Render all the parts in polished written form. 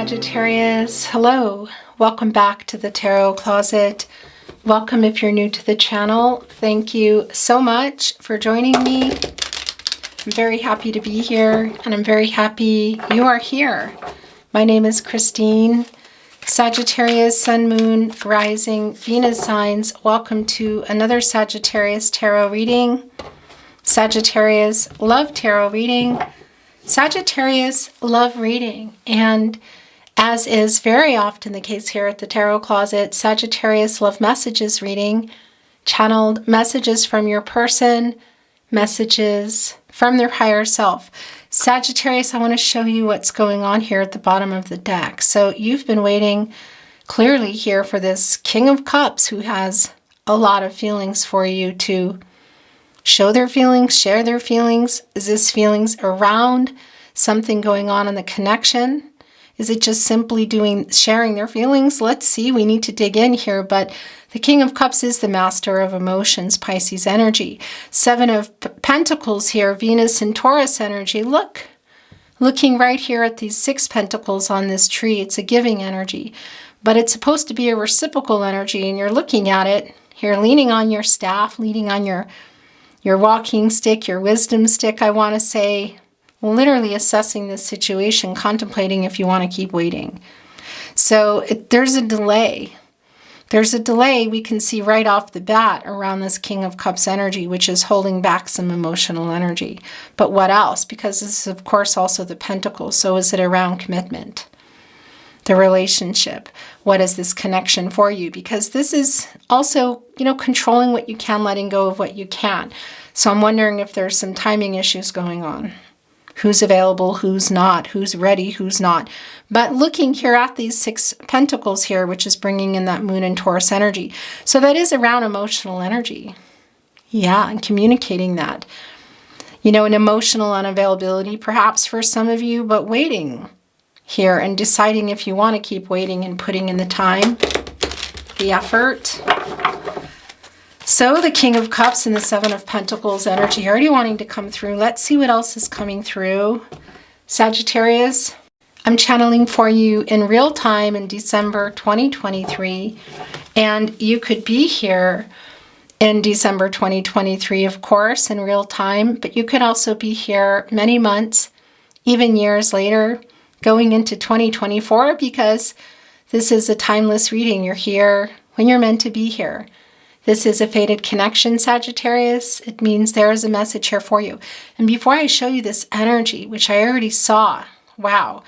Sagittarius. Hello, welcome back to the Tarot Closet. Welcome if you're new to the channel. Thank you so much for joining me. I'm very happy to be here, and I'm very happy you are here. My name is Christine. Sagittarius, Sun, Moon, Rising, Venus signs. Welcome to another Sagittarius tarot reading. Sagittarius love tarot reading. Sagittarius love reading. And as is very often the case here at the Tarot Closet, Sagittarius love messages reading, channeled messages from your person, messages from their higher self. Sagittarius, I want to show you what's going on here at the bottom of the deck. So you've been waiting clearly here for this King of Cups who has a lot of feelings for you to show their feelings, share their feelings. Is this feelings around something going on in the connection? Is it just simply sharing their feelings? Let's see, we need to dig in here, but the King of Cups is the master of emotions, Pisces energy. Seven of Pentacles here, Venus and Taurus energy. Looking right here at these 6 pentacles on this tree, it's a giving energy, but it's supposed to be a reciprocal energy, and you're looking at it here, leaning on your staff, leaning on your walking stick, your wisdom stick, I want to say, literally assessing this situation, contemplating if you want to keep waiting. So there's a delay. There's a delay we can see right off the bat around this King of Cups energy, which is holding back some emotional energy. But what else? Because this is, of course, also the Pentacles. So is it around commitment? The relationship? What is this connection for you? Because this is also, controlling what you can, letting go of what you can't. So I'm wondering if there's some timing issues going on. Who's available, who's not, who's ready, who's not. But looking here at these 6 pentacles here, which is bringing in that Moon and Taurus energy. So that is around emotional energy. Yeah, and communicating that. An emotional unavailability perhaps for some of you, but waiting here and deciding if you want to keep waiting and putting in the time, the effort. So the King of Cups and the 7 of Pentacles energy already wanting to come through. Let's see what else is coming through. Sagittarius, I'm channeling for you in real time in December 2023. And you could be here in December 2023, of course, in real time. But you could also be here many months, even years later, going into 2024, because this is a timeless reading. You're here when you're meant to be here. This is a fated connection, Sagittarius. It means there is a message here for you. And before I show you this energy, which I already saw, wow,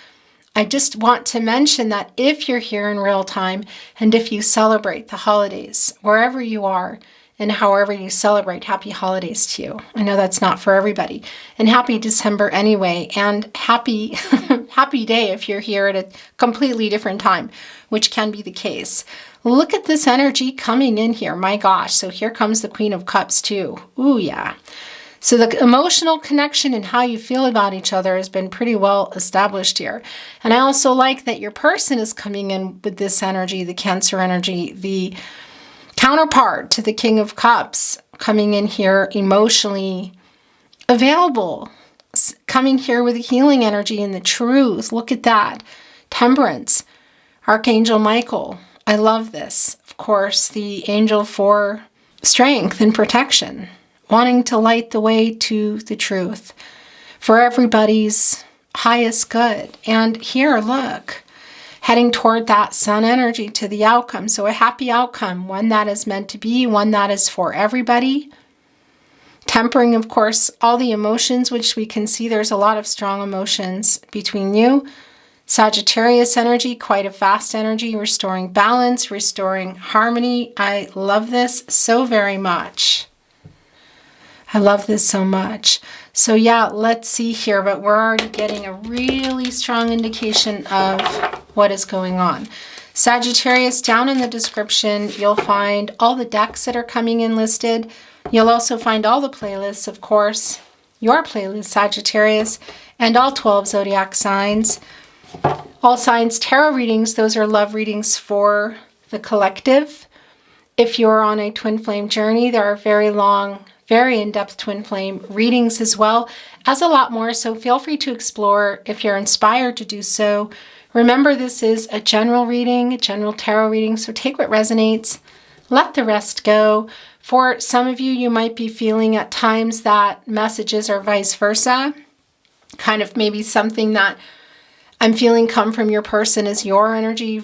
I just want to mention that if you're here in real time and if you celebrate the holidays, wherever you are and however you celebrate, happy holidays to you. I know that's not for everybody. And happy December anyway, and happy day if you're here at a completely different time, which can be the case. Look at this energy coming in here. My gosh. So here comes the Queen of Cups too. Ooh, yeah. So the emotional connection and how you feel about each other has been pretty well established here. And I also like that your person is coming in with this energy, the Cancer energy, the counterpart to the King of Cups, coming in here emotionally available, coming here with the healing energy and the truth. Look at that. Temperance, Archangel Michael. I love this. Of course, the angel for strength and protection, wanting to light the way to the truth for everybody's highest good. And here, look, heading toward that Sun energy to the outcome. So a happy outcome, one that is meant to be, one that is for everybody. Tempering, of course, all the emotions, which we can see there's a lot of strong emotions between you. Sagittarius energy, quite a fast energy, restoring balance, restoring harmony. I love this so very much. I love this so much. So yeah, let's see here, but we're already getting a really strong indication of what is going on. Sagittarius, down in the description, you'll find all the decks that are coming in listed. You'll also find all the playlists, of course, your playlist, Sagittarius, and all 12 zodiac signs. All signs tarot readings, those are love readings for the collective. If you're on a twin flame journey, there are very long, very in-depth twin flame readings as well as a lot more. So feel free to explore if you're inspired to do so. Remember, this is a general reading, a general tarot reading, so take what resonates, let the rest go. For some of you, you might be feeling at times that messages are vice versa, kind of maybe something that I'm feeling come from your person is your energy,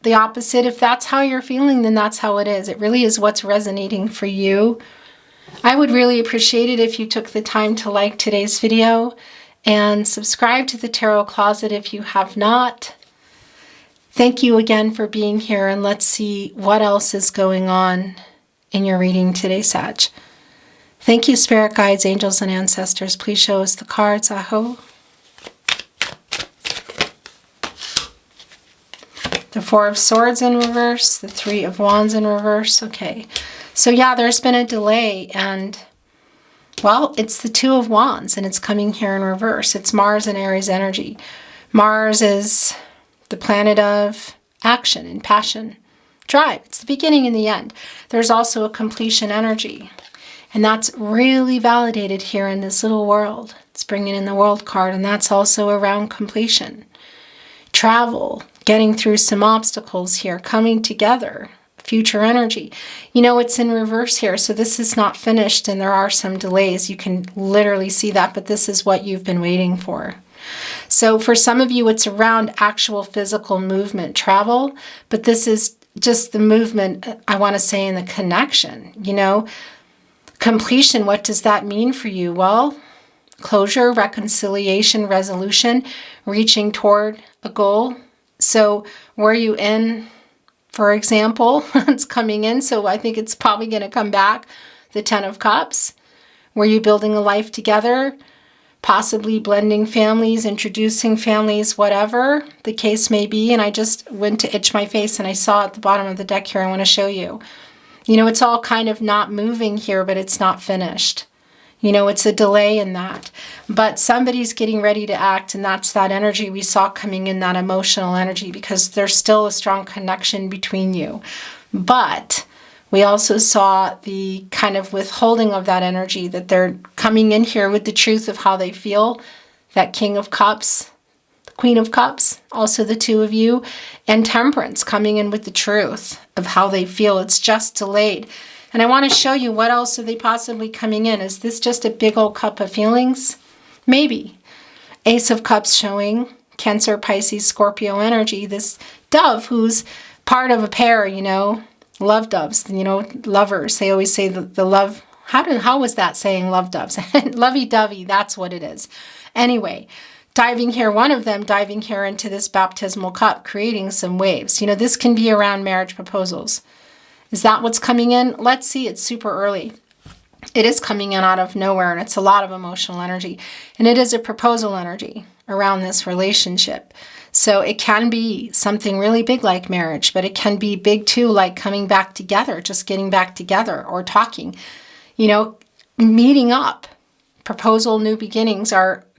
the opposite. If that's how you're feeling, then that's how it is. It really is what's resonating for you. I would really appreciate it if you took the time to like today's video and subscribe to the Tarot Closet if you have not. Thank you again for being here, and let's see what else is going on in your reading today, Sag. Thank you, spirit guides, angels, and ancestors. Please show us the cards. Aho. The Four of Swords in reverse, the Three of Wands in reverse. Okay, so yeah, there's been a delay, and well, it's the Two of Wands, and it's coming here in reverse. It's Mars and Aries energy. Mars is the planet of action and passion, drive. It's the beginning and the end. There's also a completion energy, and that's really validated here in this little world. It's bringing in the World card, and that's also around completion. Travel, getting through some obstacles here, coming together. Future energy. You know, it's in reverse here, so this is not finished and there are some delays. You can literally see that, but this is what you've been waiting for. So for some of you, it's around actual physical movement, travel, but this is just the movement, I want to say, in the connection, you know. Completion, what does that mean for you? Well, closure, reconciliation, resolution, reaching toward a goal. So were you in, for example, it's coming in, so I think it's probably going to come back, the Ten of Cups. Were you building a life together, possibly blending families, introducing families, whatever the case may be? And I just went to itch my face and I saw at the bottom of the deck here, I want to show you. You know, it's all kind of not moving here, but it's not finished. You know, it's a delay in that. But somebody's getting ready to act, and that's that energy we saw coming in, that emotional energy, because there's still a strong connection between you. But we also saw the kind of withholding of that energy, that they're coming in here with the truth of how they feel. That King of Cups, the Queen of Cups, also the two of you, and Temperance coming in with the truth of how they feel. It's just delayed. And I want to show you what else are they possibly coming in. Is this just a big old cup of feelings? Maybe. Ace of Cups showing Cancer, Pisces, Scorpio energy. This dove who's part of a pair, you know, love doves, you know, lovers. They always say the love. How was that saying, love doves? Lovey-dovey, that's what it is. Anyway, diving here, one of them diving here into this baptismal cup, creating some waves. You know, this can be around marriage proposals. Is that what's coming in? Let's see. It's super early. It is coming in out of nowhere, and it's a lot of emotional energy. And it is a proposal energy around this relationship. So it can be something really big like marriage, but it can be big too, like coming back together, just getting back together or talking, you know, meeting up. Proposal, new beginnings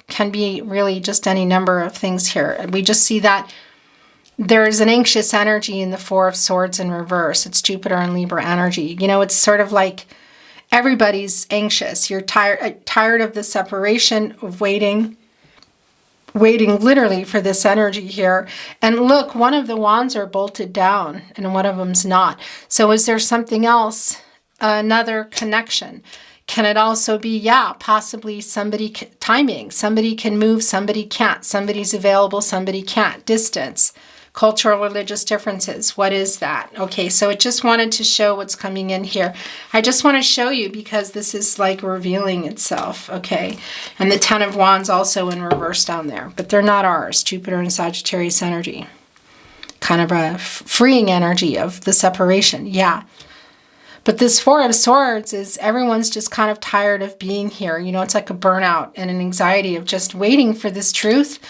can be really just any number of things here. We just see that there's an anxious energy in the Four of Swords in reverse. It's Jupiter and Libra energy. You know, it's sort of like everybody's anxious. You're tired of the separation, of waiting literally for this energy here. And look, one of the wands are bolted down and one of them's not. So is there something else, another connection? Can it also be, yeah, possibly timing. Somebody can move, somebody can't. Somebody's available, somebody can't. Distance. Cultural, religious differences. What is that? Okay, so it just wanted to show what's coming in here. I just want to show you because this is like revealing itself, okay? And the Ten of Wands also in reverse down there, but they're not ours. Jupiter and Sagittarius energy. Kind of a freeing energy of the separation, yeah. But this Four of Swords is everyone's just kind of tired of being here. You know, it's like a burnout and an anxiety of just waiting for this truth,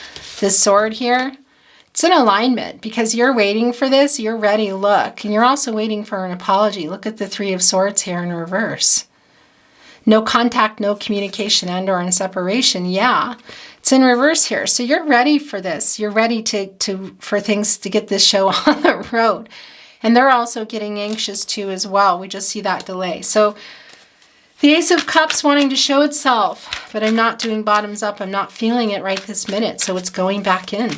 this sword here. It's an alignment because you're waiting for this, you're ready, look. And you're also waiting for an apology. Look at the Three of Swords here in reverse. No contact, no communication, and or in separation. Yeah, it's in reverse here. So you're ready for this. You're ready for things to get this show on the road. And they're also getting anxious too as well. We just see that delay. So the Ace of Cups wanting to show itself, but I'm not doing bottoms up. I'm not feeling it right this minute. So it's going back in.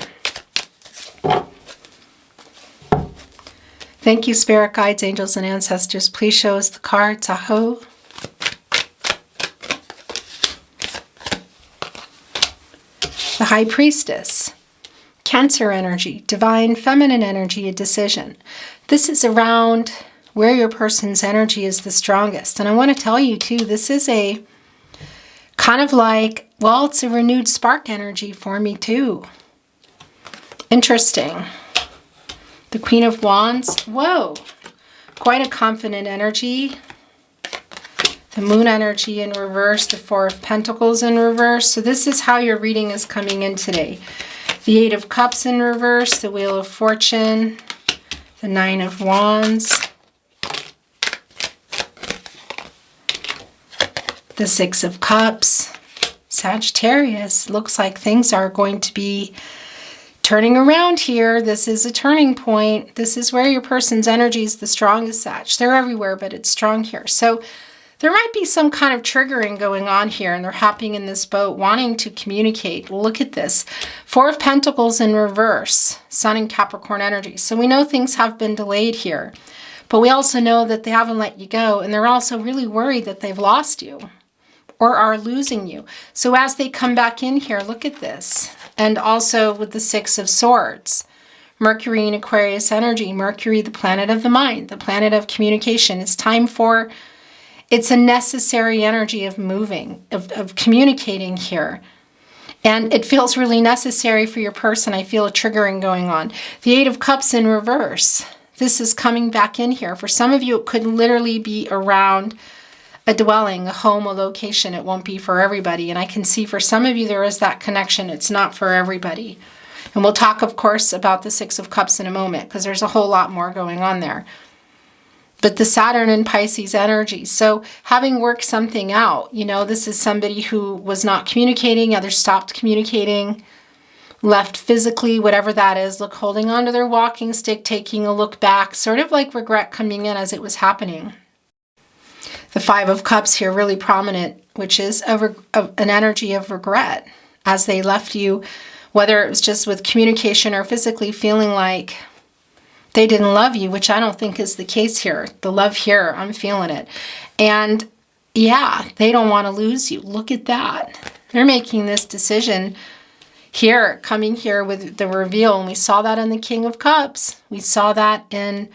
Thank you, spirit guides, angels, and ancestors. Please show us the cards. Aho. The High Priestess. Cancer energy, divine feminine energy, a decision. This is around where your person's energy is the strongest. And I want to tell you too, this is a kind of like, well, it's a renewed spark energy for me too. Interesting. The Queen of Wands. Whoa. Quite a confident energy. The Moon energy in reverse. The Four of Pentacles in reverse. So this is how your reading is coming in today. The Eight of Cups in reverse, the Wheel of Fortune, the Nine of Wands, the Six of Cups. Sagittarius, looks like things are going to be turning around here. This is a turning point. This is where your person's energy is the strongest, Sag. They're everywhere, but it's strong here. So there might be some kind of triggering going on here, and they're hopping in this boat, wanting to communicate. Look at this. Four of Pentacles in reverse, Sun and Capricorn energy. So we know things have been delayed here, but we also know that they haven't let you go, and they're also really worried that they've lost you or are losing you. So as they come back in here, look at this. And also with the Six of Swords, Mercury in Aquarius energy. Mercury, the planet of the mind, the planet of communication. It's time for... It's a necessary energy of moving, of communicating here. And it feels really necessary for your person. I feel a triggering going on. The Eight of Cups in reverse. This is coming back in here. For some of you, it could literally be around a dwelling, a home, a location. It won't be for everybody. And I can see for some of you, there is that connection. It's not for everybody. And we'll talk, of course, about the Six of Cups in a moment, because there's a whole lot more going on there. But the Saturn and Pisces energy. So having worked something out, you know, this is somebody who was not communicating, others stopped communicating, left physically, whatever that is, look, holding onto their walking stick, taking a look back, sort of like regret coming in as it was happening. The Five of Cups here, really prominent, which is an energy of regret as they left you, whether it was just with communication or physically feeling like they didn't love you, which I don't think is the case here. The love here, I'm feeling it. And yeah, they don't want to lose you. Look at that. They're making this decision here, coming here with the reveal. And we saw that in the King of Cups. We saw that in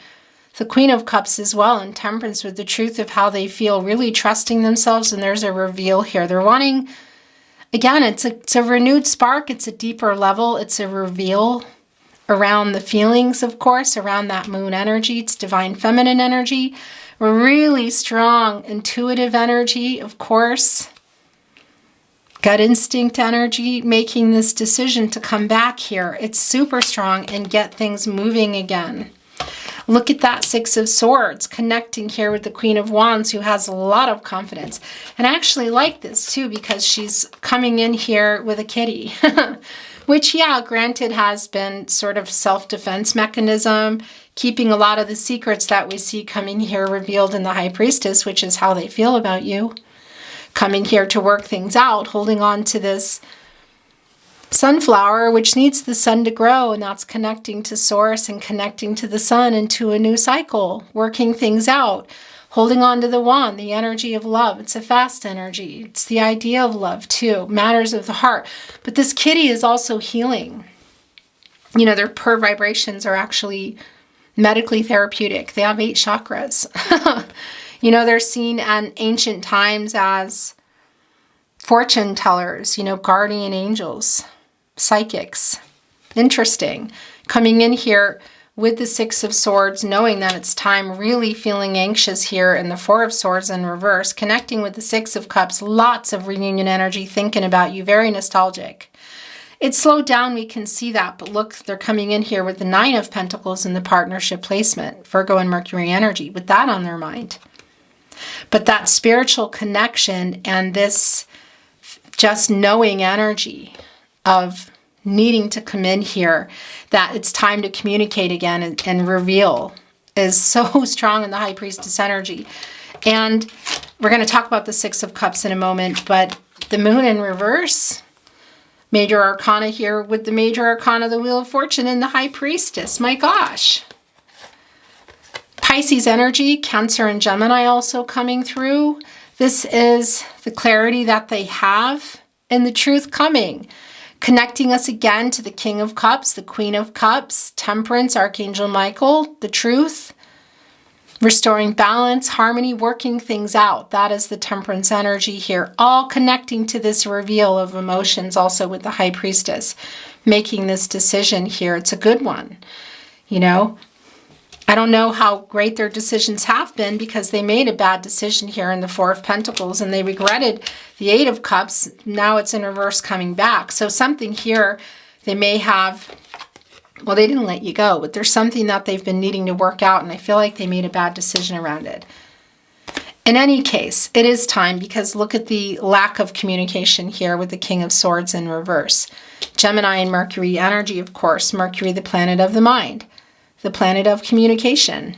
the Queen of Cups as well, in Temperance, with the truth of how they feel, really trusting themselves. And there's a reveal here. They're wanting, again, it's a renewed spark. It's a deeper level. It's a reveal around the feelings, of course, around that Moon energy. It's divine feminine energy, really strong intuitive energy, of course, gut instinct energy, making this decision to come back here. It's super strong and get things moving again. Look at that Six of Swords connecting here with the Queen of Wands, who has a lot of confidence. And I actually like this too, because she's coming in here with a kitty. Which, yeah, granted has been sort of self-defense mechanism, keeping a lot of the secrets that we see coming here revealed in the High Priestess, which is how they feel about you. Coming here to work things out, holding on to this sunflower, which needs the sun to grow, and that's connecting to source and connecting to the sun into a new cycle, working things out. Holding on to the wand, the energy of love. It's a fast energy. It's the idea of love too, matters of the heart. But this kitty is also healing. You know, their purr vibrations are actually medically therapeutic. They have 8 chakras. You know, they're seen in ancient times as fortune tellers, you know, guardian angels, psychics. Interesting. Coming in here with the Six of Swords, knowing that it's time, really feeling anxious here, and the Four of Swords in reverse, connecting with the Six of Cups, lots of reunion energy, thinking about you, very nostalgic. It's slowed down, we can see that, but look, they're coming in here with the Nine of Pentacles in the partnership placement, Virgo and Mercury energy, with that on their mind. But that spiritual connection and this just knowing energy of needing to come in here, that it's time to communicate again and reveal, is so strong in the High Priestess energy. And we're going to talk about the Six of Cups in a moment, but the Moon in reverse, Major Arcana here with the Major Arcana, the Wheel of Fortune and the High Priestess. My gosh. Pisces energy, Cancer and Gemini also coming through. This is the clarity that they have and the truth coming. Connecting us again to the King of Cups, the Queen of Cups, Temperance, Archangel Michael, the truth. Restoring balance, harmony, working things out. That is the Temperance energy here. All connecting to this reveal of emotions also with the High Priestess. Making this decision here. It's a good one. You know, I don't know how great their decisions have been because they made a bad decision here in the Four of Pentacles and they regretted the Eight of Cups. Now it's in reverse coming back. So something here they may have, well, they didn't let you go, but there's something that they've been needing to work out and I feel like they made a bad decision around it. In any case, it is time because look at the lack of communication here with the King of Swords in reverse. Gemini and Mercury energy, of course. Mercury, the planet of the mind. The planet of communication.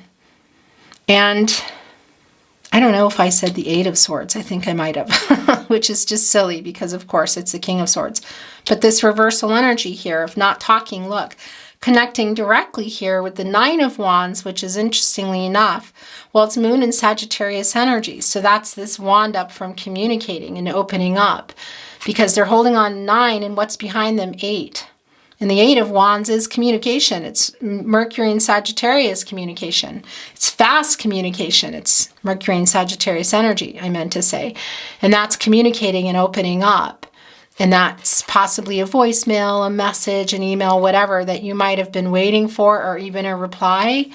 And I don't know if I said the Eight of Swords. I think I might have, which is just silly because, of course, it's the King of Swords. But this reversal energy here of not talking, look, connecting directly here with the Nine of Wands, which is interestingly enough, well, it's Moon and Sagittarius energy. So that's this wand up from communicating and opening up because they're holding on 9 and what's behind them 8. And the Eight of Wands is communication. It's Mercury and Sagittarius communication. It's fast communication. It's Mercury and Sagittarius energy, I meant to say. And that's communicating and opening up. And that's possibly a voicemail, a message, an email, whatever that you might have been waiting for or even a reply.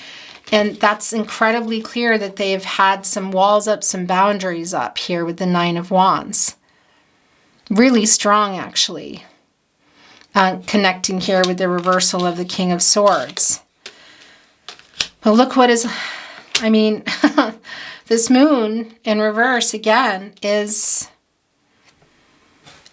And that's incredibly clear that they've had some walls up, some boundaries up here with the Nine of Wands. Really strong, actually. Connecting here with the reversal of the King of Swords. But look what is, I mean, this Moon in reverse again is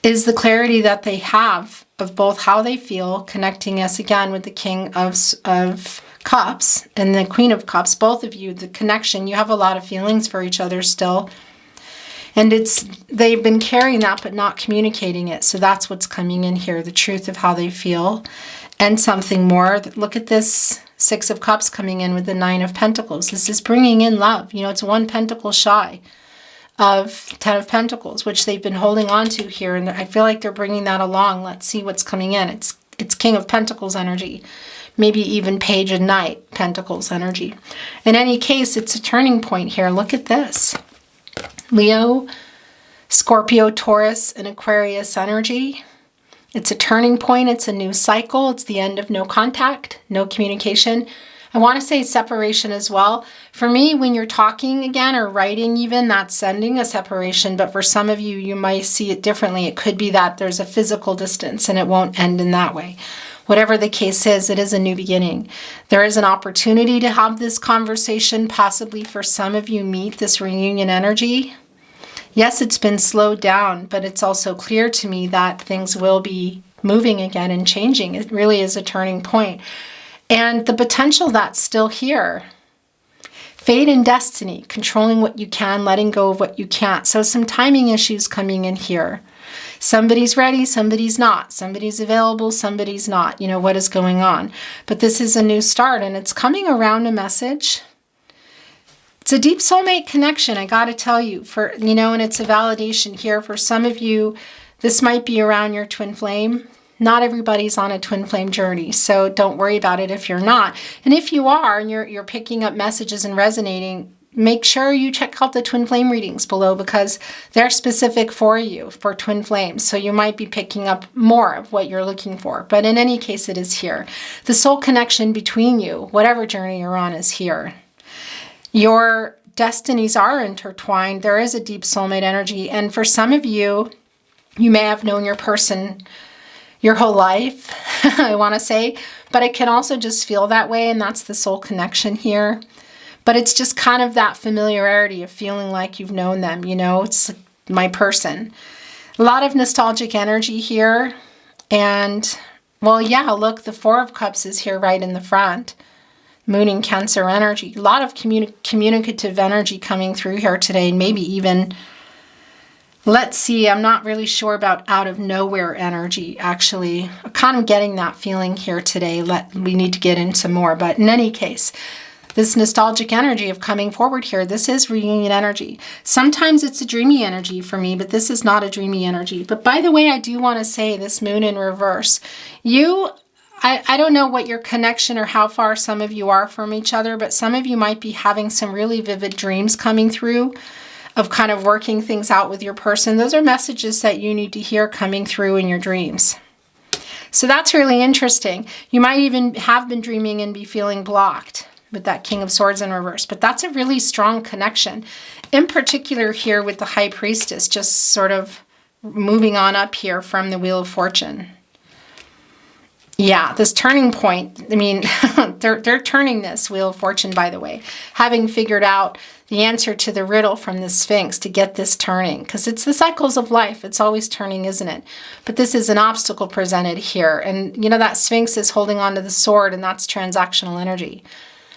the clarity that they have of both how they feel, connecting us again with the King of Cups and the Queen of Cups, both of you, the connection. You have a lot of feelings for each other still. And they've been carrying that but not communicating it. So that's what's coming in here, the truth of how they feel and something more. Look at this Six of Cups coming in with the Nine of Pentacles. This is bringing in love. You know, it's one pentacle shy of 10 of Pentacles, which they've been holding on to here. And I feel like they're bringing that along. Let's see what's coming in. It's King of Pentacles energy. Maybe even Page of Knight Pentacles energy. In any case, it's a turning point here. Look at this. Leo, Scorpio, Taurus, and Aquarius energy. It's a turning point. It's a new cycle. It's the end of no contact, no communication. I want to say separation as well. For me, when you're talking again or writing even, that's sending a separation. But for some of you, you might see it differently. It could be that there's a physical distance and it won't end in that way. Whatever the case is, it is a new beginning. There is an opportunity to have this conversation, possibly for some of you meet this reunion energy. Yes, it's been slowed down, but it's also clear to me that things will be moving again and changing. It really is a turning point. And the potential that's still here. Fate and destiny, controlling what you can, letting go of what you can't. So some timing issues coming in here. Somebody's ready, somebody's not. Somebody's available, somebody's not. You know, what is going on? But this is a new start and it's coming around a message. It's a deep soulmate connection, I got to tell you, and it's a validation here. For some of you, this might be around your twin flame. Not everybody's on a twin flame journey, so don't worry about it if you're not. And if you are and you're picking up messages and resonating, make sure you check out the twin flame readings below because they're specific for you, for twin flames. So you might be picking up more of what you're looking for. But in any case, it is here. The soul connection between you, whatever journey you're on, is here. Your destinies are intertwined. There is a deep soulmate energy. And for some of you, you may have known your person your whole life, I want to say. But it can also just feel that way, and that's the soul connection here. But it's just kind of that familiarity of feeling like you've known them, it's my person. A lot of nostalgic energy here. And, well, yeah, look, the Four of Cups is here right in the front. Moon and Cancer energy. A lot of communicative energy coming through here today. Maybe even, let's see, I'm not really sure about out of nowhere energy, actually. I'm kind of getting that feeling here today. We need to get into more. But in any case, this nostalgic energy of coming forward here. This is reunion energy. Sometimes it's a dreamy energy for me, but this is not a dreamy energy. But by the way, I do want to say this moon in reverse. I don't know what your connection or how far some of you are from each other, but some of you might be having some really vivid dreams coming through of kind of working things out with your person. Those are messages that you need to hear coming through in your dreams. So that's really interesting. You might even have been dreaming and be feeling blocked with that King of Swords in reverse, but that's a really strong connection. In particular here with the High Priestess, just sort of moving on up here from the Wheel of Fortune. Yeah, this turning point, I mean, they're turning this Wheel of Fortune, by the way, having figured out the answer to the riddle from the Sphinx to get this turning, because it's the cycles of life. It's always turning, isn't it? But this is an obstacle presented here. And, you know, that Sphinx is holding on to the sword, and that's transactional energy.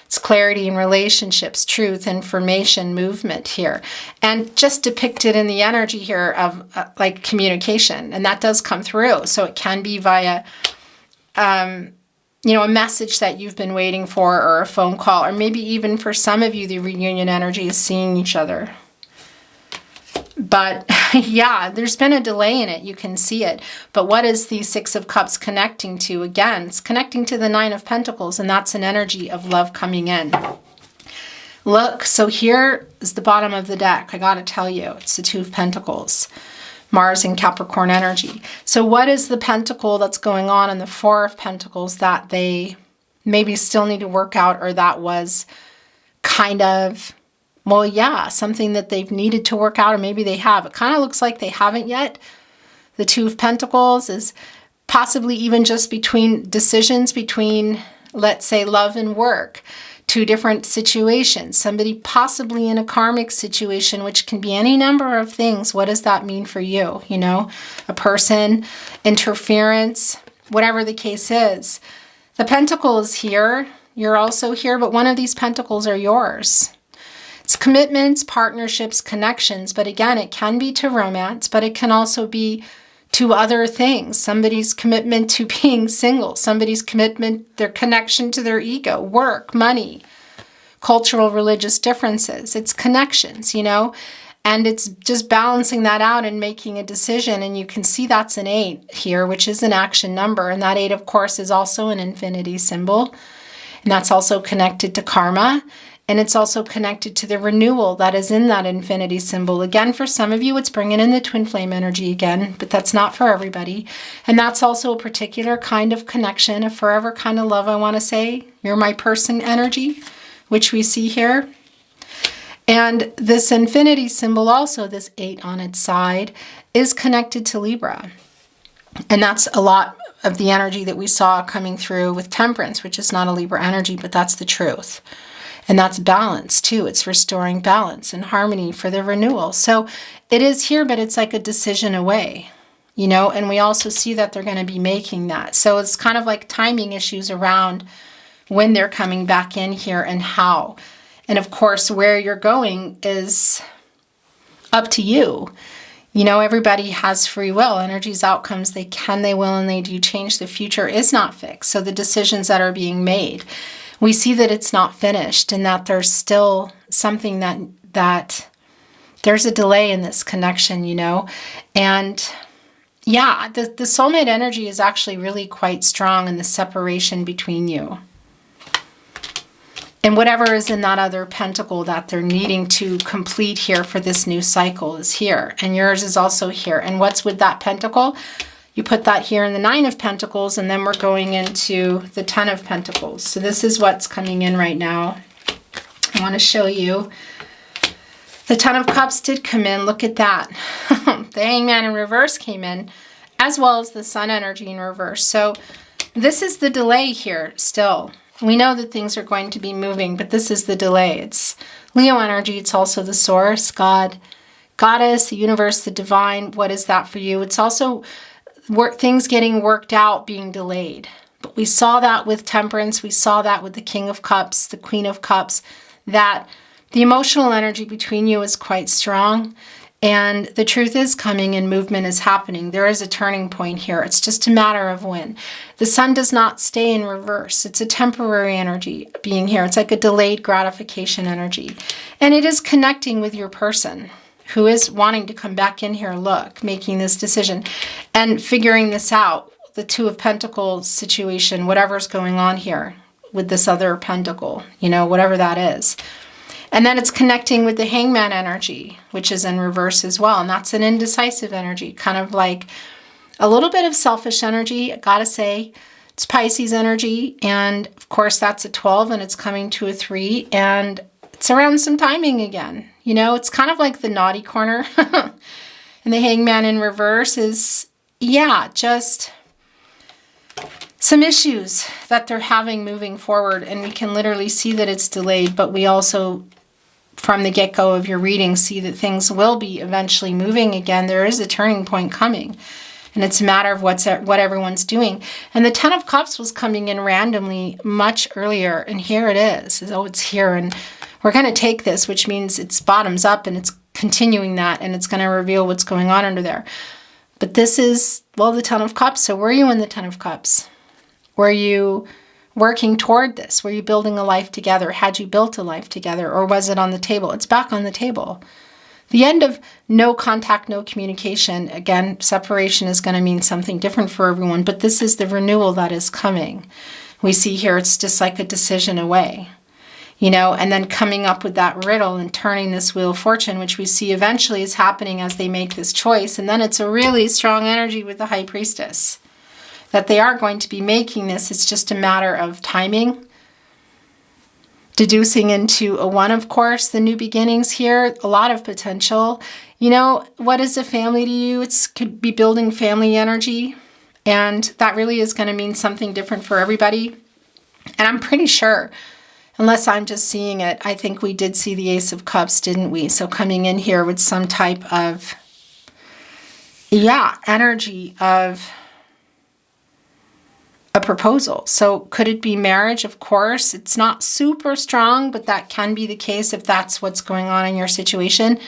It's clarity in relationships, truth, information, movement here. And just depicted in the energy here of like communication. And that does come through. So it can be via you know, a message that you've been waiting for, or a phone call, or maybe even for some of you, the reunion energy is seeing each other. But yeah, there's been a delay in it. You can see it. But what is the Six of Cups connecting to? Again, it's connecting to the Nine of Pentacles, and that's an energy of love coming in. Look, so here is the bottom of the deck. I got to tell you, it's the Two of Pentacles. Mars and Capricorn energy. So what is the pentacle that's going on in the Four of Pentacles that they maybe still need to work out, or that was kind of, well, yeah, something that they've needed to work out, or maybe they have. It kind of looks like they haven't yet. The Two of Pentacles is possibly even just between decisions between, let's say, love and work. Two different situations. Somebody possibly in a karmic situation, which can be any number of things. What does that mean for you? You know, a person, interference, whatever the case is. The pentacle is here. You're also here, but one of these pentacles are yours. It's commitments, partnerships, connections. But again, it can be to romance, but it can also be to other things. Somebody's commitment to being single, somebody's commitment, their connection to their ego, work, money, cultural, religious differences. It's connections, you know, and it's just balancing that out and making a decision. And you can see that's an 8 here, which is an action number. And that 8, of course, is also an infinity symbol. And that's also connected to karma. And it's also connected to the renewal that is in that infinity symbol. Again, for some of you, it's bringing in the twin flame energy again, but that's not for everybody. And that's also a particular kind of connection, a forever kind of love, I want to say. You're my person energy, which we see here. And this infinity symbol also, this 8 on its side, is connected to Libra. And that's a lot of the energy that we saw coming through with Temperance, which is not a Libra energy, but that's the truth. And that's balance too. It's restoring balance and harmony for the renewal. So it is here, but it's like a decision away, you know, and we also see that they're going to be making that. So it's kind of like timing issues around when they're coming back in here and how. And of course, where you're going is up to you. You know, everybody has free will. Energy's outcomes, they can, they will, and they do change. The future is not fixed. So the decisions that are being made, we see that it's not finished, and that there's still something that there's a delay in this connection, you know. And yeah, the soulmate energy is actually really quite strong in the separation between you. And whatever is in that other pentacle that they're needing to complete here for this new cycle is here. And yours is also here. And what's with that pentacle? You put that here in the 9 of Pentacles, and then we're going into the 10 of Pentacles. So this is what's coming in right now. I want to show you. The 10 of Cups did come in. Look at that. The Hangman in reverse came in, as well as the Sun energy in reverse. So this is the delay here still. We know that things are going to be moving, but this is the delay. It's Leo energy. It's also the source, God, Goddess, the universe, the divine. What is that for you? It's also things getting worked out, being delayed. But we saw that with Temperance. We saw that with the King of Cups, the Queen of Cups, that the emotional energy between you is quite strong. And the truth is coming and movement is happening. There is a turning point here. It's just a matter of when. The sun does not stay in reverse. It's a temporary energy being here. It's like a delayed gratification energy. And it is connecting with your person who is wanting to come back in here, look, making this decision and figuring this out. The Two of Pentacles situation, whatever's going on here with this other pentacle, you know, whatever that is. And then it's connecting with the Hangman energy, which is in reverse as well. And that's an indecisive energy, kind of like a little bit of selfish energy. I gotta say, it's Pisces energy. And of course, that's a 12 and it's coming to a 3. And it's around some timing again. You know, it's kind of like the naughty corner. And the Hangman in reverse is, yeah, just some issues that they're having moving forward. And we can literally see that it's delayed, but we also, from the get-go of your reading, see that things will be eventually moving again. There is a turning point coming, and it's a matter of what everyone's doing. And the Ten of Cups was coming in randomly much earlier, and here it is. Oh, it's here, and we're going to take this, which means it's bottoms up, and it's continuing that, and it's going to reveal what's going on under there. But this is, well, the Ten of Cups. So were you in the Ten of Cups? Were you working toward this? Were you building a life together? Had you built a life together? Or was it on the table? It's back on the table. The end of no contact, no communication. Again, separation is going to mean something different for everyone, but this is the renewal that is coming. We see here it's just like a decision away, you know, and then coming up with that riddle and turning this Wheel of Fortune, which we see eventually is happening as they make this choice. And then it's a really strong energy with the High Priestess, that they are going to be making this. It's just a matter of timing. Deducing into a 1, of course, the new beginnings here, a lot of potential. You know, what is a family to you? It could be building family energy, and that really is going to mean something different for everybody. And I'm pretty sure, unless I'm just seeing it, I think we did see the Ace of Cups, didn't we? So coming in here with some type of, yeah, energy of a proposal. So could it be marriage? Of course. It's not super strong, but that can be the case if that's what's going on in your situation.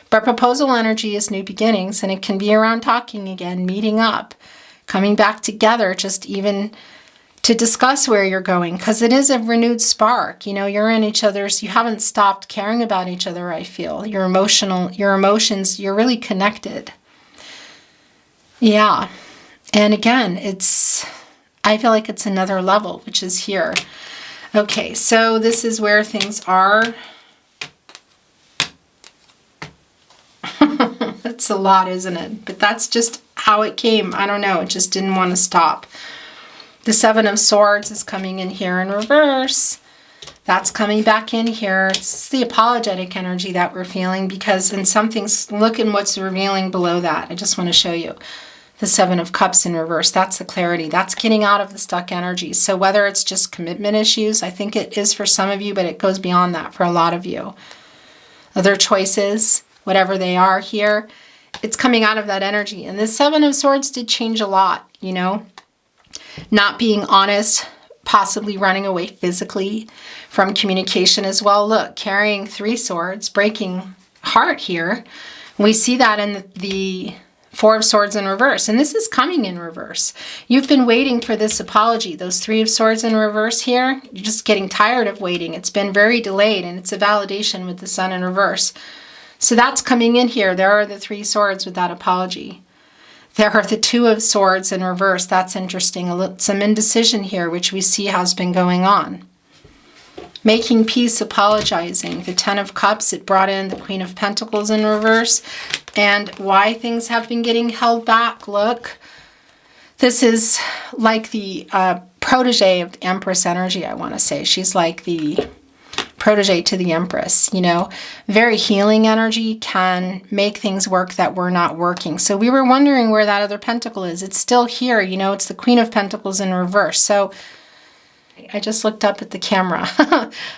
But proposal energy is new beginnings, and it can be around talking again, meeting up, coming back together, just even to discuss where you're going, because it is a renewed spark. You know, you're in each other's, you haven't stopped caring about each other, I feel. Your emotions, you're really connected. Yeah. And again, I feel like it's another level, which is here. Okay, so this is where things are. That's a lot, isn't it? But that's just how it came. I don't know. It just didn't want to stop. The Seven of Swords is coming in here in reverse. That's coming back in here. It's the apologetic energy that we're feeling, because look at what's revealing below that. I just want to show you. The Seven of Cups in reverse, that's the clarity. That's getting out of the stuck energy. So whether it's just commitment issues, I think it is for some of you, but it goes beyond that for a lot of you. Other choices, whatever they are here, it's coming out of that energy. And the Seven of Swords did change a lot, you know. Not being honest, possibly running away physically from communication as well. Look, carrying 3 swords, breaking heart here. We see that in the 4 of Swords in reverse, and this is coming in reverse. You've been waiting for this apology. Those 3 of Swords in reverse here, you're just getting tired of waiting. It's been very delayed, and it's a validation with the Sun in reverse. So that's coming in here. There are the 3 swords with that apology. There are the 2 of Swords in reverse. That's interesting. Some indecision here, which we see has been going on. Making peace, apologizing. The 10 of Cups, it brought in the Queen of Pentacles in reverse. And why things have been getting held back. Look, this is like the protege of the Empress energy, I want to say. She's like the protege to the Empress, you know. Very healing energy, can make things work that were not working. So we were wondering where that other pentacle is. It's still here, you know. It's the Queen of Pentacles in reverse. So I just looked up at the camera.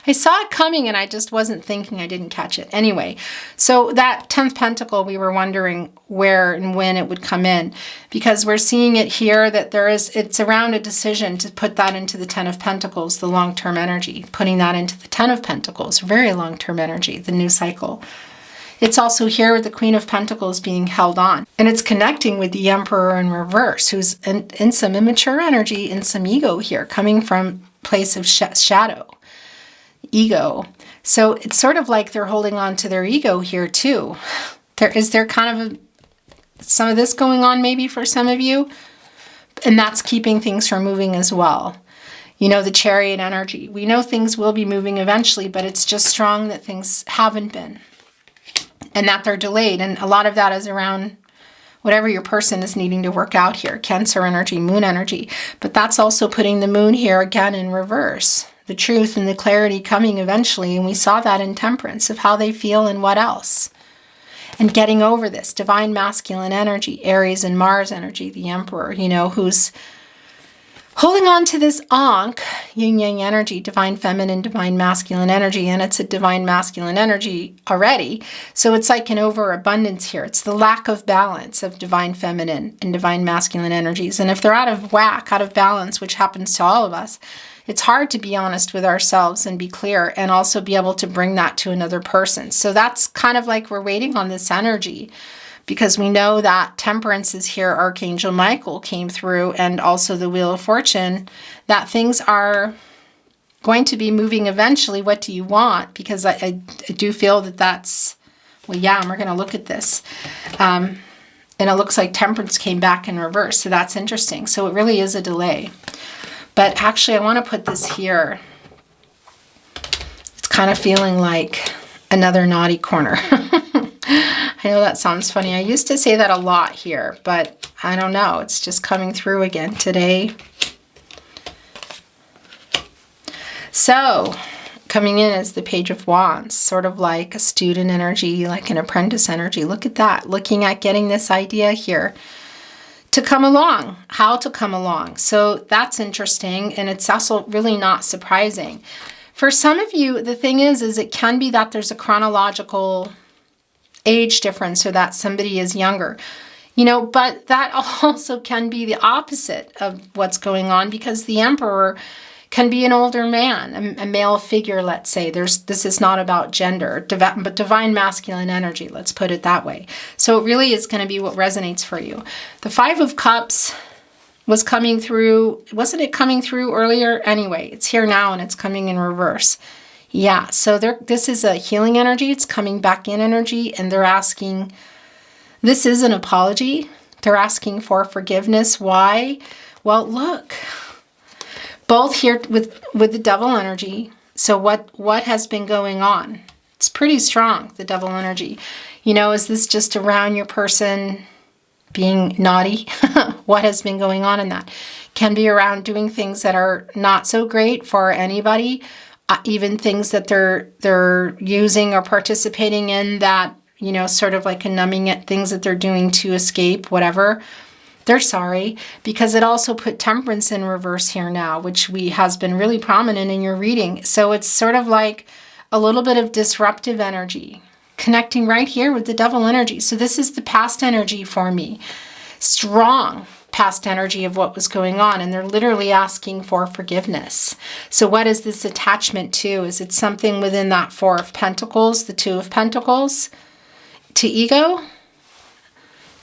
I saw it coming and I just wasn't thinking, I didn't catch it. Anyway, so that 10th pentacle, we were wondering where and when it would come in, because we're seeing it here that it's around a decision to put that into the 10 of Pentacles, the long-term energy, putting that into the 10 of Pentacles, very long-term energy, the new cycle. It's also here with the Queen of Pentacles being held on. And it's connecting with the Emperor in reverse, who's in some immature energy, in some ego here, coming from place of shadow, ego. So it's sort of like they're holding on to their ego here too. Is there kind of some of this going on maybe for some of you? And that's keeping things from moving as well. You know, the Chariot energy. We know things will be moving eventually, but it's just strong that things haven't been. And that they're delayed. And a lot of that is around whatever your person is needing to work out here. Cancer energy, moon energy. But that's also putting the moon here again in reverse. The truth and the clarity coming eventually. And we saw that in Temperance of how they feel and what else. And getting over this. Divine masculine energy. Aries and Mars energy. The Emperor, you know, who's holding on to this Ankh, yin-yang energy, divine feminine, divine masculine energy, and it's a divine masculine energy already. So it's like an overabundance here. It's the lack of balance of divine feminine and divine masculine energies. And if they're out of whack, out of balance, which happens to all of us, it's hard to be honest with ourselves and be clear and also be able to bring that to another person. So that's kind of like we're waiting on this energy. Because we know that Temperance is here, Archangel Michael came through, and also the Wheel of Fortune, that things are going to be moving eventually. What do you want? Because I do feel that that's, well, yeah, and we're going to look at this. And it looks like Temperance came back in reverse, so that's interesting. So it really is a delay. But actually, I want to put this here. It's kind of feeling like another naughty corner. I know that sounds funny. I used to say that a lot here, but I don't know. It's just coming through again today. So, coming in is the Page of Wands, sort of like a student energy, like an apprentice energy. Look at that. Looking at getting this idea here to come along, how to come along. So that's interesting, and it's also really not surprising. For some of you, the thing is it can be that there's a chronological age difference, so that somebody is younger, you know, but that also can be the opposite of what's going on, because the Emperor can be an older man, a male figure, let's say. This is not about gender, but divine masculine energy, let's put it that way. So it really is going to be what resonates for you. The Five of Cups was coming through, wasn't it coming through earlier? Anyway, it's here now and it's coming in reverse. Yeah, so this is a healing energy. It's coming back in energy, and they're asking, this is an apology. They're asking for forgiveness. Why? Well, look, both here with the Devil energy. So what has been going on? It's pretty strong, the Devil energy. You know, is this just around your person being naughty? What has been going on in that? Can be around doing things that are not so great for anybody. Even things that they're using or participating in that, you know, sort of like a numbing it, things that they're doing to escape, whatever. They're sorry, because it also put Temperance in reverse here now, which has been really prominent in your reading. So it's sort of like a little bit of disruptive energy, connecting right here with the Devil energy. So this is the past energy for me. Strong past energy of what was going on, and they're literally asking for forgiveness. So what is this attachment to? Is it something within that Four of Pentacles, the Two of Pentacles, to ego,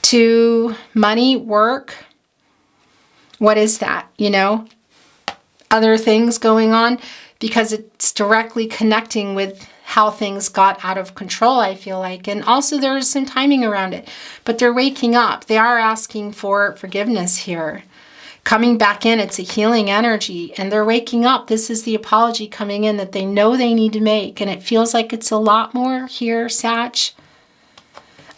to money, work? What is that? You know, other things going on, because it's directly connecting with how things got out of control, I feel like. And also there is some timing around it. But they're waking up. They are asking for forgiveness here. Coming back in, it's a healing energy. And they're waking up. This is the apology coming in that they know they need to make. And it feels like it's a lot more here, Sag.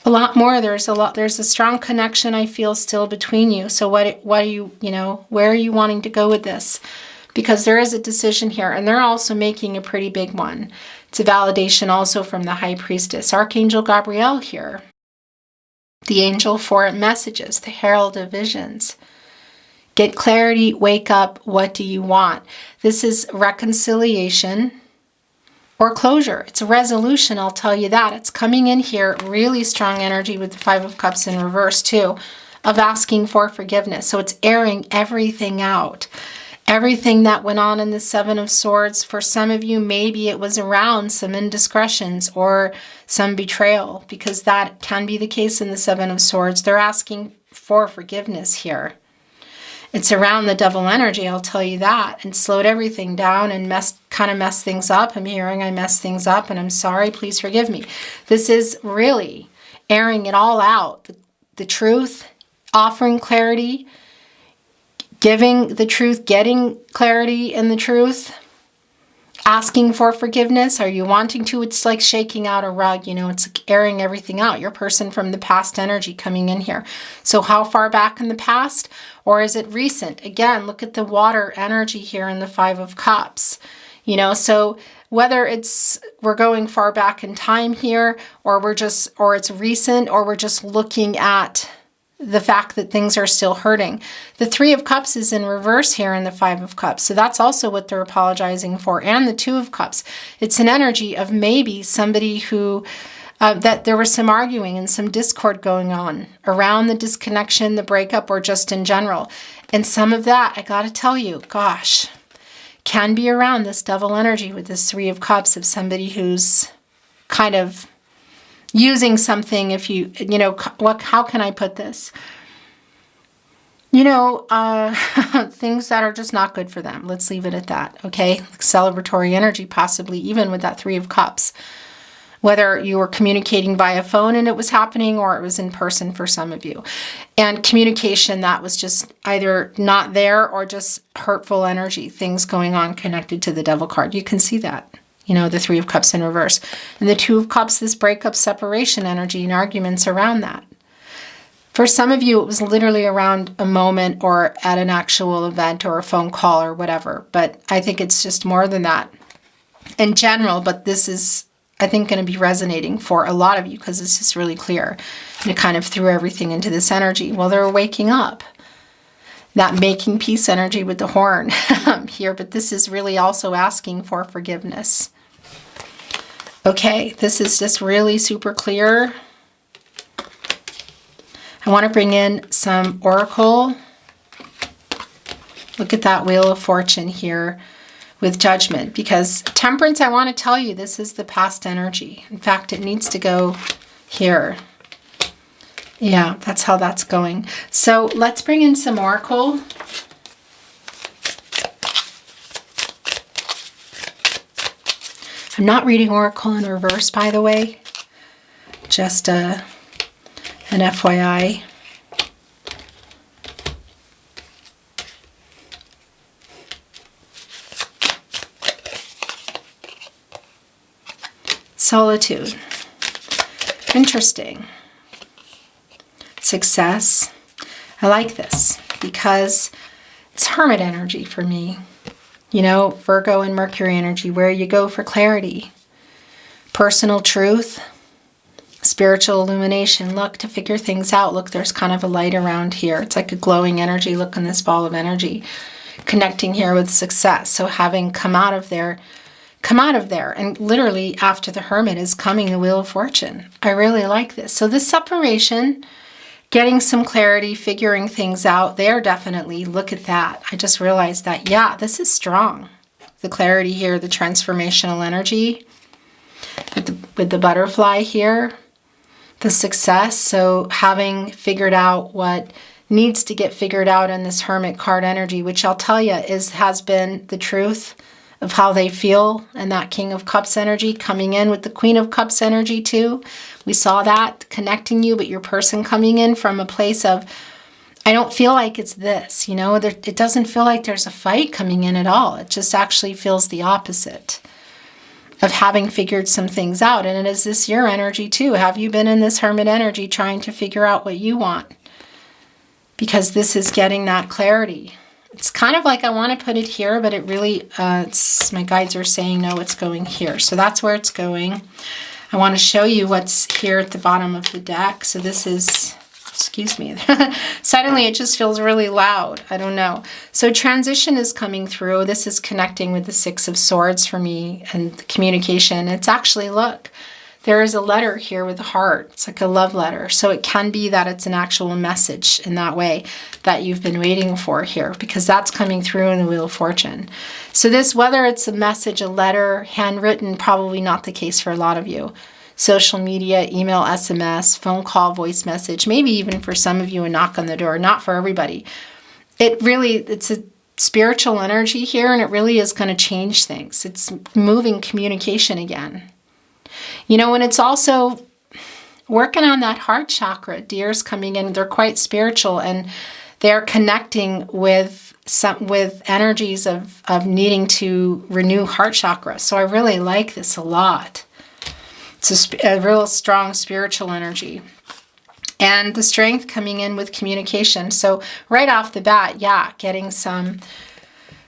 A lot more. There's a strong connection, I feel, still between you. So what are you, you know, where are you wanting to go with this? Because there is a decision here. And they're also making a pretty big one. It's a validation also from the High Priestess, Archangel Gabriel here. The angel for messages, the herald of visions. Get clarity, wake up, what do you want? This is reconciliation or closure. It's a resolution, I'll tell you that. It's coming in here, really strong energy with the Five of Cups in reverse too, of asking for forgiveness. So it's airing everything out. Everything that went on in the Seven of Swords, for some of you, maybe it was around some indiscretions or some betrayal, because that can be the case in the Seven of Swords. They're asking for forgiveness here. It's around the devil energy, I'll tell you that, and slowed everything down and kind of messed things up. I'm hearing I messed things up and I'm sorry, please forgive me. This is really airing it all out. The truth, offering clarity, giving the truth, getting clarity in the truth, asking for forgiveness. Are you wanting to? It's like shaking out a rug, you know, it's like airing everything out. Your person from the past energy coming in here. So how far back in the past? Or is it recent? Again, look at the water energy here in the Five of Cups. You know, so whether we're going far back in time here, or it's recent, or we're just looking at the fact that things are still hurting. The Three of Cups is in reverse here in the Five of Cups. So that's also what they're apologizing for. And the Two of Cups. It's an energy of maybe somebody who, that there was some arguing and some discord going on around the disconnection, the breakup, or just in general. And some of that, I got to tell you, gosh, can be around this devil energy with this Three of Cups of somebody who's kind of using something, if you know, how can I put this? You know, things that are just not good for them. Let's leave it at that, okay? Like celebratory energy, possibly, even with that Three of Cups. Whether you were communicating via phone and it was happening, or it was in person for some of you. And communication that was just either not there or just hurtful energy, things going on connected to the devil card. You can see that. You know, the Three of Cups in reverse. And the Two of Cups, this breakup, separation energy and arguments around that. For some of you, it was literally around a moment or at an actual event or a phone call or whatever. But I think it's just more than that in general. But this is, I think, going to be resonating for a lot of you because it's just really clear. And it kind of threw everything into this energy. Well, they're waking up. That making peace energy with the horn here. But this is really also asking for forgiveness. Okay, this is just really super clear. I want to bring in some oracle. Look at that Wheel of Fortune here with Judgment, because Temperance, I want to tell you, this is the past energy. In fact, it needs to go here. Yeah, that's how that's going. So let's bring in some oracle. I'm not reading oracle in reverse, by the way. Just an FYI. Solitude. Interesting. Success. I like this because it's Hermit energy for me. You know, Virgo and Mercury energy, where you go for clarity, personal truth, spiritual illumination. Look, to figure things out. Look, there's kind of a light around here. It's like a glowing energy. Look in this ball of energy, connecting here with success. So having come out of there, and literally after the Hermit is coming the Wheel of Fortune. I really like this. So this separation, getting some clarity, figuring things out there, definitely. Look at that. I just realized that, yeah, this is strong. The clarity here, the transformational energy with the butterfly here, the success. So having figured out what needs to get figured out in this Hermit card energy, which I'll tell you has been the truth of how they feel, and that King of Cups energy coming in with the Queen of Cups energy too. We saw that connecting you, but your person coming in from a place of, I don't feel like it's this, you know, it doesn't feel like there's a fight coming in at all. It just actually feels the opposite of having figured some things out. And is this your energy too? Have you been in this Hermit energy trying to figure out what you want? Because this is getting that clarity. It's kind of like I want to put it here, but it really, my guides are saying, no, it's going here. So that's where it's going. I want to show you what's here at the bottom of the deck. So this is, excuse me, suddenly it just feels really loud. I don't know. So transition is coming through. This is connecting with the Six of Swords for me and the communication. It's actually, look, there is a letter here with a heart. It's like a love letter. So it can be that it's an actual message in that way that you've been waiting for here, because that's coming through in the Wheel of Fortune. So this, whether it's a message, a letter, handwritten, probably not the case for a lot of you. Social media, email, SMS, phone call, voice message, maybe even for some of you a knock on the door, not for everybody. It's a spiritual energy here, and it really is going to change things. It's moving communication again. You know, and it's also working on that heart chakra. Deers coming in, they're quite spiritual, and they're connecting with energies of needing to renew heart chakra. So I really like this a lot. It's a real strong spiritual energy. And the strength coming in with communication. So right off the bat, yeah, getting some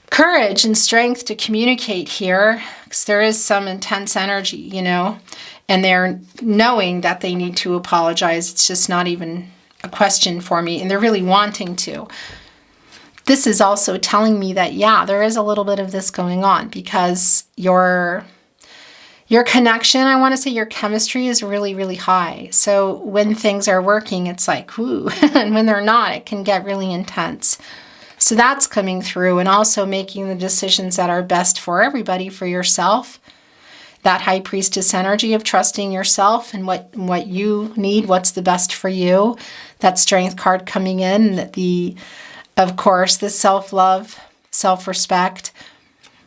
courage and strength to communicate here, because there is some intense energy, you know, and they're knowing that they need to apologize. It's just not even a question for me, and they're really wanting to. This is also telling me that, yeah, there is a little bit of this going on, because your connection, I want to say your chemistry is really, really high. So when things are working, it's like, whoo, and when they're not, it can get really intense. So that's coming through, and also making the decisions that are best for everybody, for yourself. That High Priestess energy of trusting yourself and what you need, what's the best for you. That Strength card coming in, of course, the self-love, self-respect,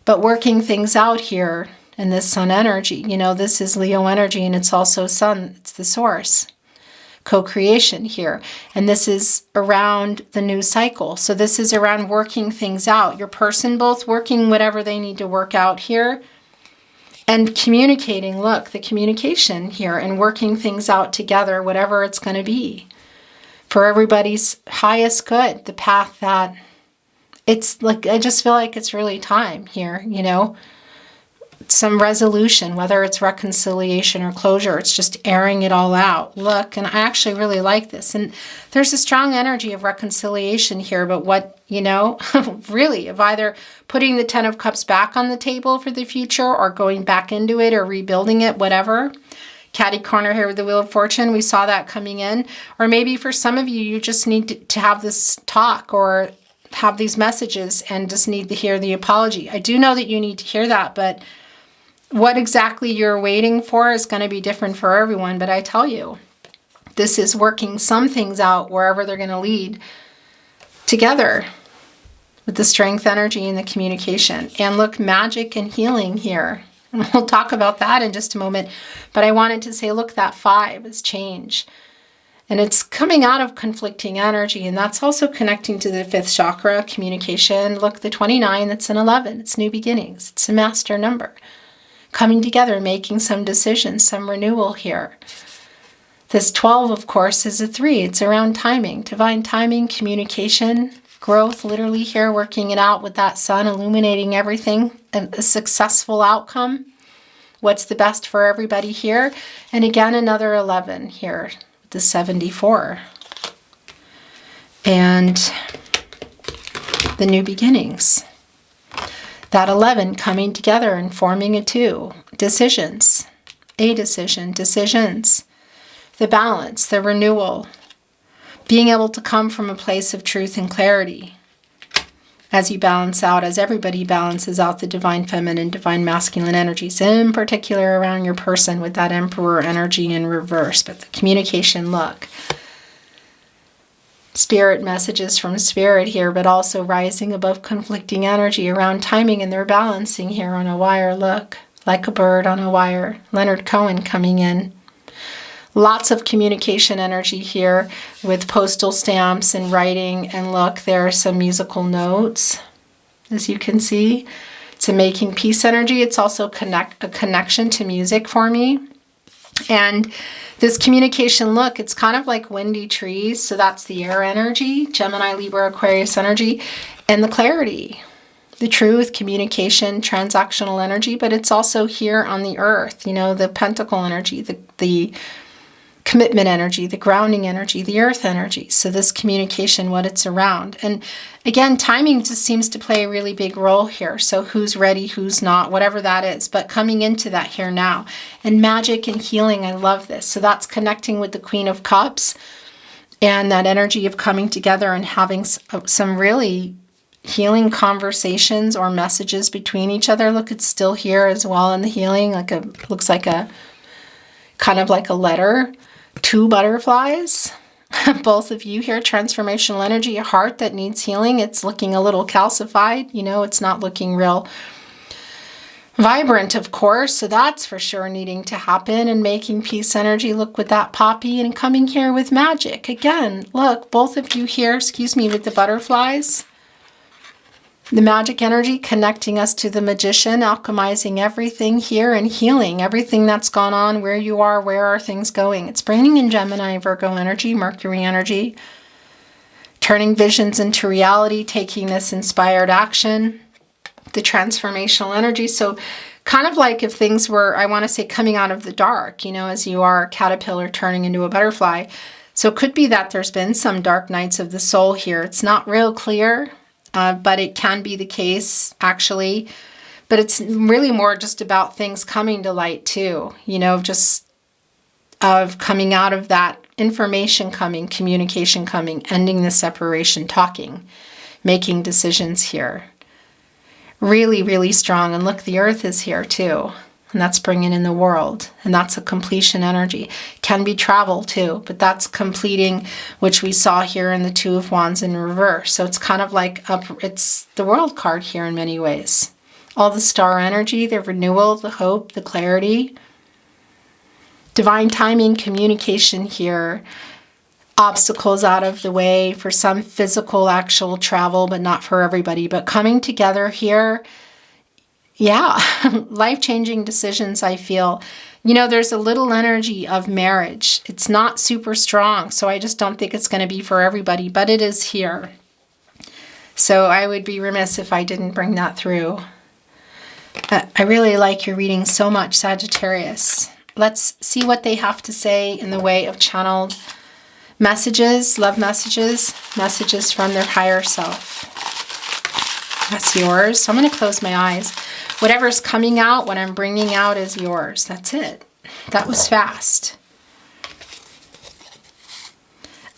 but working things out here in this Sun energy. You know, this is Leo energy, and it's also Sun, it's the source. Co-creation here, and this is around the new cycle. So this is around working things out, your person both working whatever they need to work out here, and communicating. Look, the communication here, and working things out together, whatever it's going to be for everybody's highest good, the path that it's like. I just feel like it's really time here, you know, some resolution, whether it's reconciliation or closure. It's just airing it all out. Look, and I actually really like this. And there's a strong energy of reconciliation here, but what, you know, really, of either putting the 10 of Cups back on the table for the future, or going back into it, or rebuilding it, whatever. Catty corner here with the Wheel of Fortune, we saw that coming in. Or maybe for some of you, you just need to have this talk, or have these messages, and just need to hear the apology. I do know that you need to hear that, but what exactly you're waiting for is going to be different for everyone. But I tell you, this is working some things out wherever they're going to lead together with the Strength energy and the communication. And look, magic and healing here. And we'll talk about that in just a moment. But I wanted to say, look, that 5 is change. And it's coming out of conflicting energy. And that's also connecting to the 5th chakra, communication. Look, the 29, that's an 11. It's new beginnings. It's a master number. Coming together, making some decisions, some renewal here. This 12, of course, is a 3. It's around timing, divine timing, communication, growth, literally here, working it out with that Sun, illuminating everything, a successful outcome. What's the best for everybody here? And again, another 11 here, the 74. And the new beginnings. That 11 coming together and forming a 2. Decisions. A decision. Decisions. The balance. The renewal. Being able to come from a place of truth and clarity. As you balance out, as everybody balances out the divine feminine, divine masculine energies, in particular around your person with that Emperor energy in reverse. But the communication, look. Spirit messages from Spirit here, but also rising above conflicting energy around timing, and they're balancing here on a wire. Look, like a bird on a wire. Leonard Cohen coming in. Lots of communication energy here with postal stamps and writing. And look, there are some musical notes, as you can see. It's a making peace energy. It's also a connection to music for me. And this communication, look, it's kind of like windy trees. So that's the air energy, Gemini, Libra, Aquarius energy, and the clarity, the truth, communication, transactional energy. But it's also here on the earth, you know, the pentacle energy, the commitment energy, the grounding energy, the earth energy. So this communication, what it's around. And again, timing just seems to play a really big role here. So who's ready, who's not, whatever that is. But coming into that here now. And magic and healing, I love this. So that's connecting with the Queen of Cups and that energy of coming together and having some really healing conversations or messages between each other. Look, it's still here as well in the healing. Looks like a kind of like a letter. 2 butterflies. Both of you here, transformational energy, a heart that needs healing. It's looking a little calcified. You know, it's not looking real vibrant, of course. So that's for sure needing to happen. And making peace energy. Look with that poppy and coming here with magic. Again, look, both of you here, excuse me, with the butterflies. The magic energy connecting us to the magician, alchemizing everything here and healing everything that's gone on, where you are, where are things going. It's bringing in Gemini, Virgo energy, Mercury energy, turning visions into reality, taking this inspired action, the transformational energy. So kind of like if things were, I want to say, coming out of the dark, you know, as you are a caterpillar turning into a butterfly. So it could be that there's been some dark nights of the soul here. It's not real clear. But it can be the case, actually. But it's really more just about things coming to light, too. You know, just of coming out of that, information coming, communication coming, ending the separation, talking, making decisions here. Really, really strong. And look, the earth is here, too. And that's bringing in the world. And that's a completion energy. Can be travel too, but that's completing, which we saw here in the 2 of Wands in reverse. So it's kind of like, it's the world card here in many ways. All the star energy, the renewal, the hope, the clarity. Divine timing, communication here. Obstacles out of the way for some physical, actual travel, but not for everybody. But coming together here. Yeah, life-changing decisions, I feel. You know, there's a little energy of marriage. It's not super strong, so I just don't think it's going to be for everybody, but it is here. So I would be remiss if I didn't bring that through. I really like your reading so much, Sagittarius. Let's see what they have to say in the way of channeled messages, love messages, messages from their higher self. That's yours. So I'm going to close my eyes. Whatever's coming out, what I'm bringing out is yours. That's it. That was fast.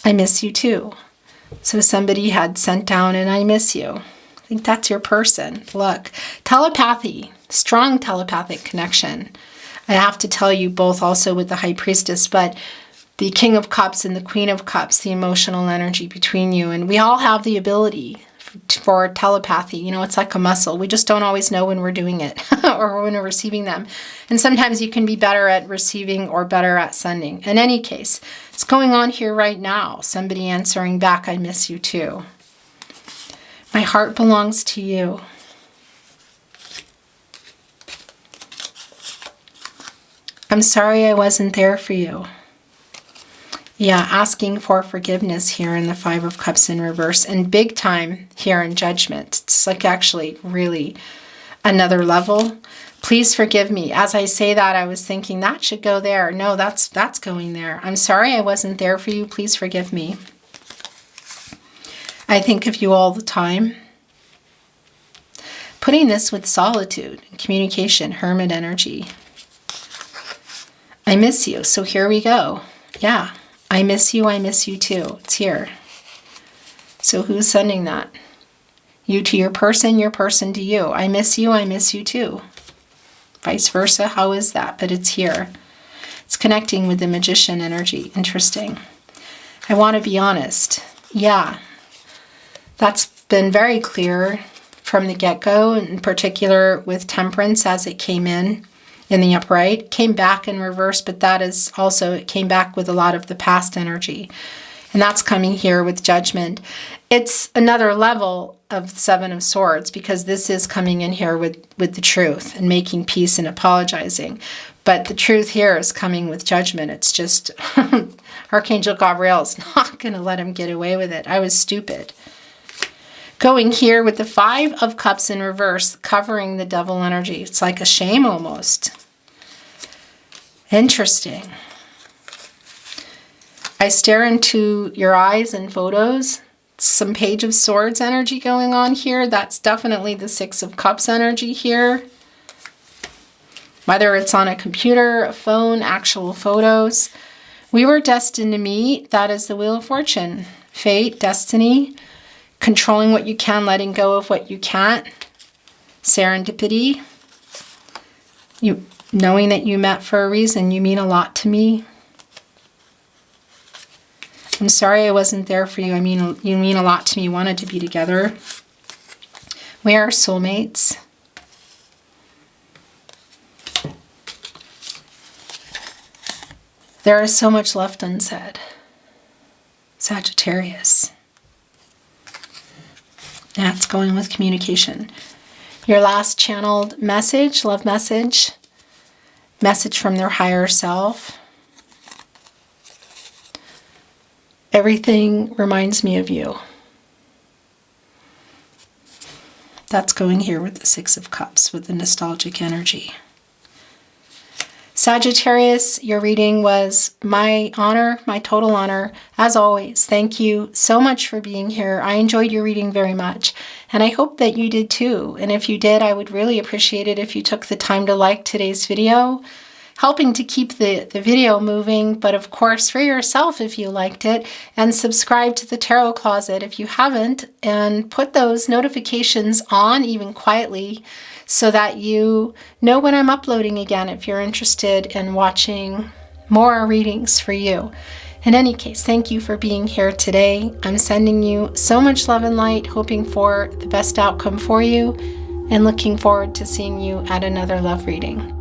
I miss you too. So somebody had sent down and I miss you. I think that's your person. Look, telepathy, strong telepathic connection. I have to tell you both also with the High Priestess, but the King of Cups and the Queen of Cups, the emotional energy between you. And we all have the ability for telepathy. You know, it's like a muscle. We just don't always know when we're doing it or when we're receiving them. And sometimes you can be better at receiving or better at sending. In any case, it's going on here right now. Somebody answering back, I miss you too. My heart belongs to you. I'm sorry I wasn't there for you. Yeah, asking for forgiveness here in the 5 of Cups in reverse. And big time here in Judgment. It's like actually really another level. Please forgive me. As I say that, I was thinking that should go there. No, that's going there. I'm sorry I wasn't there for you. Please forgive me. I think of you all the time. Putting this with solitude, communication, hermit energy. I miss you. So here we go. Yeah. I miss you too. It's here. So who's sending that? You to your person to you. I miss you too. Vice versa, how is that? But it's here. It's connecting with the magician energy. Interesting. I want to be honest. Yeah, that's been very clear from the get-go, in particular with Temperance as it came in the upright, came back in reverse, but that is also, it came back with a lot of the past energy. And that's coming here with Judgment. It's another level of 7 of Swords because this is coming in here with the truth and making peace and apologizing. But the truth here is coming with Judgment. It's just, Archangel Gabriel's not going to let him get away with it. I was stupid. Going here with the 5 of Cups in reverse, covering the devil energy. It's like a shame almost. Interesting. I stare into your eyes in photos. Some Page of Swords energy going on here. That's definitely the Six of Cups energy here. Whether it's on a computer, a phone, actual photos. We were destined to meet. That is the Wheel of Fortune. Fate, destiny, controlling what you can, letting go of what you can't. Serendipity. You knowing that you met for a reason. You mean a lot to me. I'm sorry I wasn't there for you. I mean, you mean a lot to me. Wanted to be together. We are soulmates. There is so much left unsaid. Sagittarius. That's going with communication. Your last channeled message, love message, message from their higher self. Everything reminds me of you. That's going here with the Six of Cups, with the nostalgic energy. Sagittarius, your reading was my honor, my total honor. As always, thank you so much for being here. I enjoyed your reading very much, and I hope that you did too. And if you did, I would really appreciate it if you took the time to like today's video, helping to keep the video moving, but of course for yourself if you liked it, and subscribe to the Tarot Closet if you haven't, and put those notifications on even quietly so that you know when I'm uploading again if you're interested in watching more readings for you. In any case, thank you for being here today. I'm sending you so much love and light, hoping for the best outcome for you, and looking forward to seeing you at another love reading.